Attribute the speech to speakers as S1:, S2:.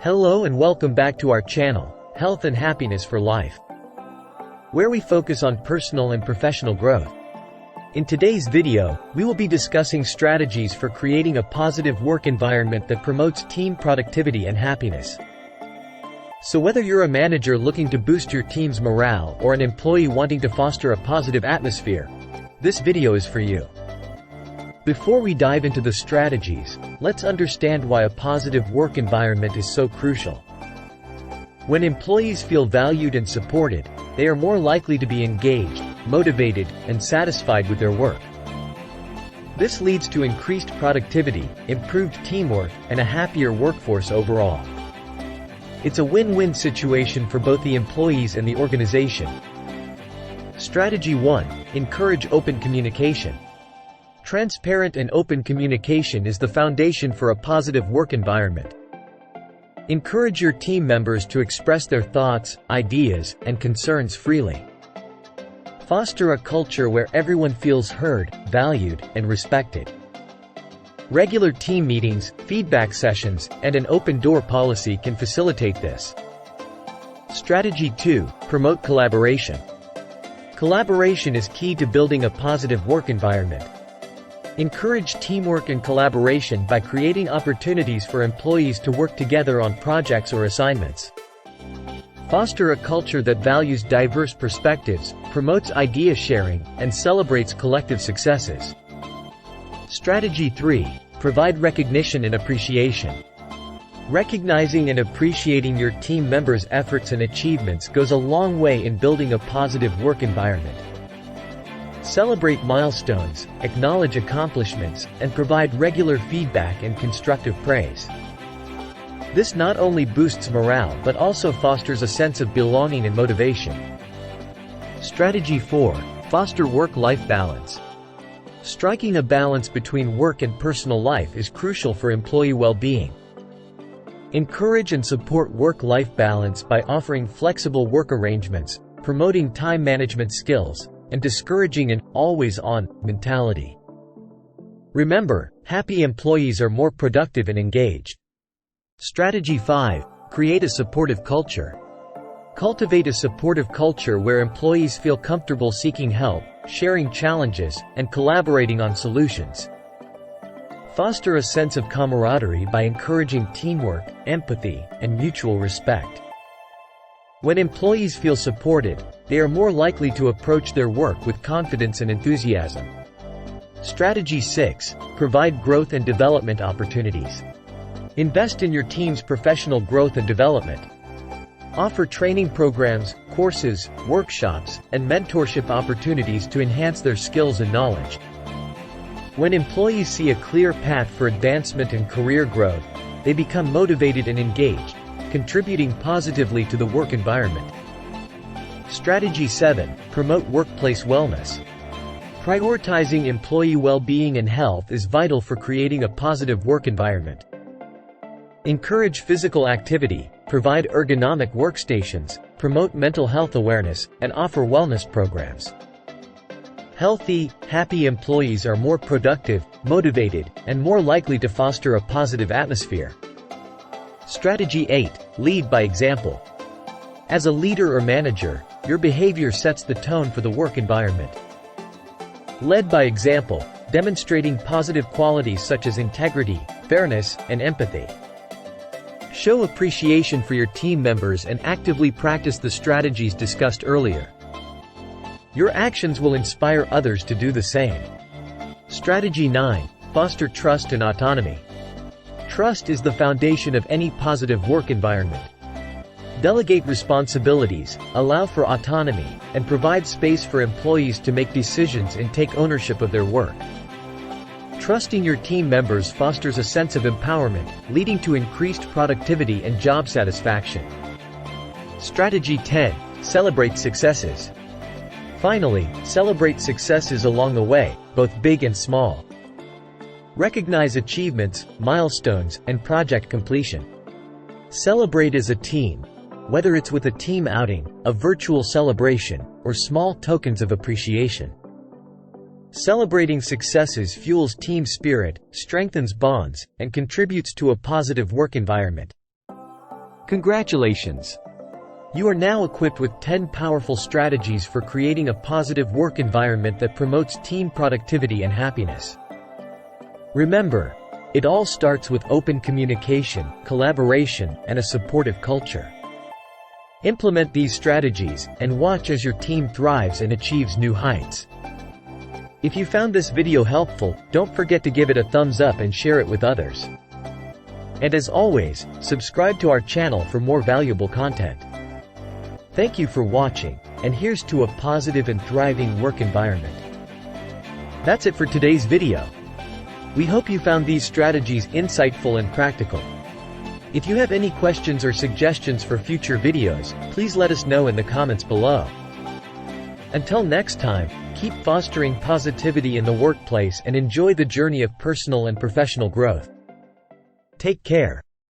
S1: Hello and welcome back to our channel, Health and Happiness for Life, where we focus on personal and professional growth. In today's video, we will be discussing strategies for creating a positive work environment that promotes team productivity and happiness. So whether you're a manager looking to boost your team's morale or an employee wanting to foster a positive atmosphere, this video is for you. Before we dive into the strategies, let's understand why a positive work environment is so crucial. When employees feel valued and supported, they are more likely to be engaged, motivated, and satisfied with their work. This leads to increased productivity, improved teamwork, and a happier workforce overall. It's a win-win situation for both the employees and the organization. Strategy 1. Encourage open communication. Transparent and open communication is the foundation for a positive work environment. Encourage your team members to express their thoughts, ideas, and concerns freely. Foster a culture where everyone feels heard, valued, and respected. Regular team meetings, feedback sessions, and an open-door policy can facilitate this. Strategy 2. Promote collaboration. Collaboration is key to building a positive work environment. Encourage teamwork and collaboration by creating opportunities for employees to work together on projects or assignments. Foster a culture that values diverse perspectives, promotes idea sharing, and celebrates collective successes. Strategy 3. Provide recognition and appreciation. Recognizing and appreciating your team members' efforts and achievements goes a long way in building a positive work environment. Celebrate milestones, acknowledge accomplishments, and provide regular feedback and constructive praise. This not only boosts morale but also fosters a sense of belonging and motivation. Strategy 4. Foster work-life balance. Striking a balance between work and personal life is crucial for employee well-being. Encourage and support work-life balance by offering flexible work arrangements, promoting time management skills, and discouraging an always-on mentality. Remember, happy employees are more productive and engaged. Strategy 5. Create a supportive culture. Cultivate a supportive culture where employees feel comfortable seeking help, sharing challenges, and collaborating on solutions. Foster a sense of camaraderie by encouraging teamwork, empathy, and mutual respect. When employees feel supported, they are more likely to approach their work with confidence and enthusiasm. Strategy 6. Provide growth and development opportunities. Invest in your team's professional growth and development. Offer training programs, courses, workshops, and mentorship opportunities to enhance their skills and knowledge. When employees see a clear path for advancement and career growth, they become motivated and engaged, contributing positively to the work environment. Strategy 7. Promote workplace wellness. Prioritizing employee well-being and health is vital for creating a positive work environment. Encourage physical activity, provide ergonomic workstations, promote mental health awareness, and offer wellness programs. Healthy, happy employees are more productive, motivated, and more likely to foster a positive atmosphere. Strategy 8. Lead by example. As a leader or manager, your behavior sets the tone for the work environment. Lead by example, demonstrating positive qualities such as integrity, fairness, and empathy. Show appreciation for your team members and actively practice the strategies discussed earlier. Your actions will inspire others to do the same. Strategy 9. Foster trust and autonomy. Trust is the foundation of any positive work environment. Delegate responsibilities, allow for autonomy, and provide space for employees to make decisions and take ownership of their work. Trusting your team members fosters a sense of empowerment, leading to increased productivity and job satisfaction. Strategy 10. Celebrate successes. Finally, celebrate successes along the way, both big and small. Recognize achievements, milestones, and project completion. Celebrate as a team, whether it's with a team outing, a virtual celebration, or small tokens of appreciation. Celebrating successes fuels team spirit, strengthens bonds, and contributes to a positive work environment. Congratulations! You are now equipped with 10 powerful strategies for creating a positive work environment that promotes team productivity and happiness. Remember, it all starts with open communication, collaboration, and a supportive culture. Implement these strategies, and watch as your team thrives and achieves new heights. If you found this video helpful, don't forget to give it a thumbs up and share it with others. And as always, subscribe to our channel for more valuable content. Thank you for watching, and here's to a positive and thriving work environment. That's it for today's video. We hope you found these strategies insightful and practical. If you have any questions or suggestions for future videos, please let us know in the comments below. Until next time, keep fostering positivity in the workplace and enjoy the journey of personal and professional growth. Take care.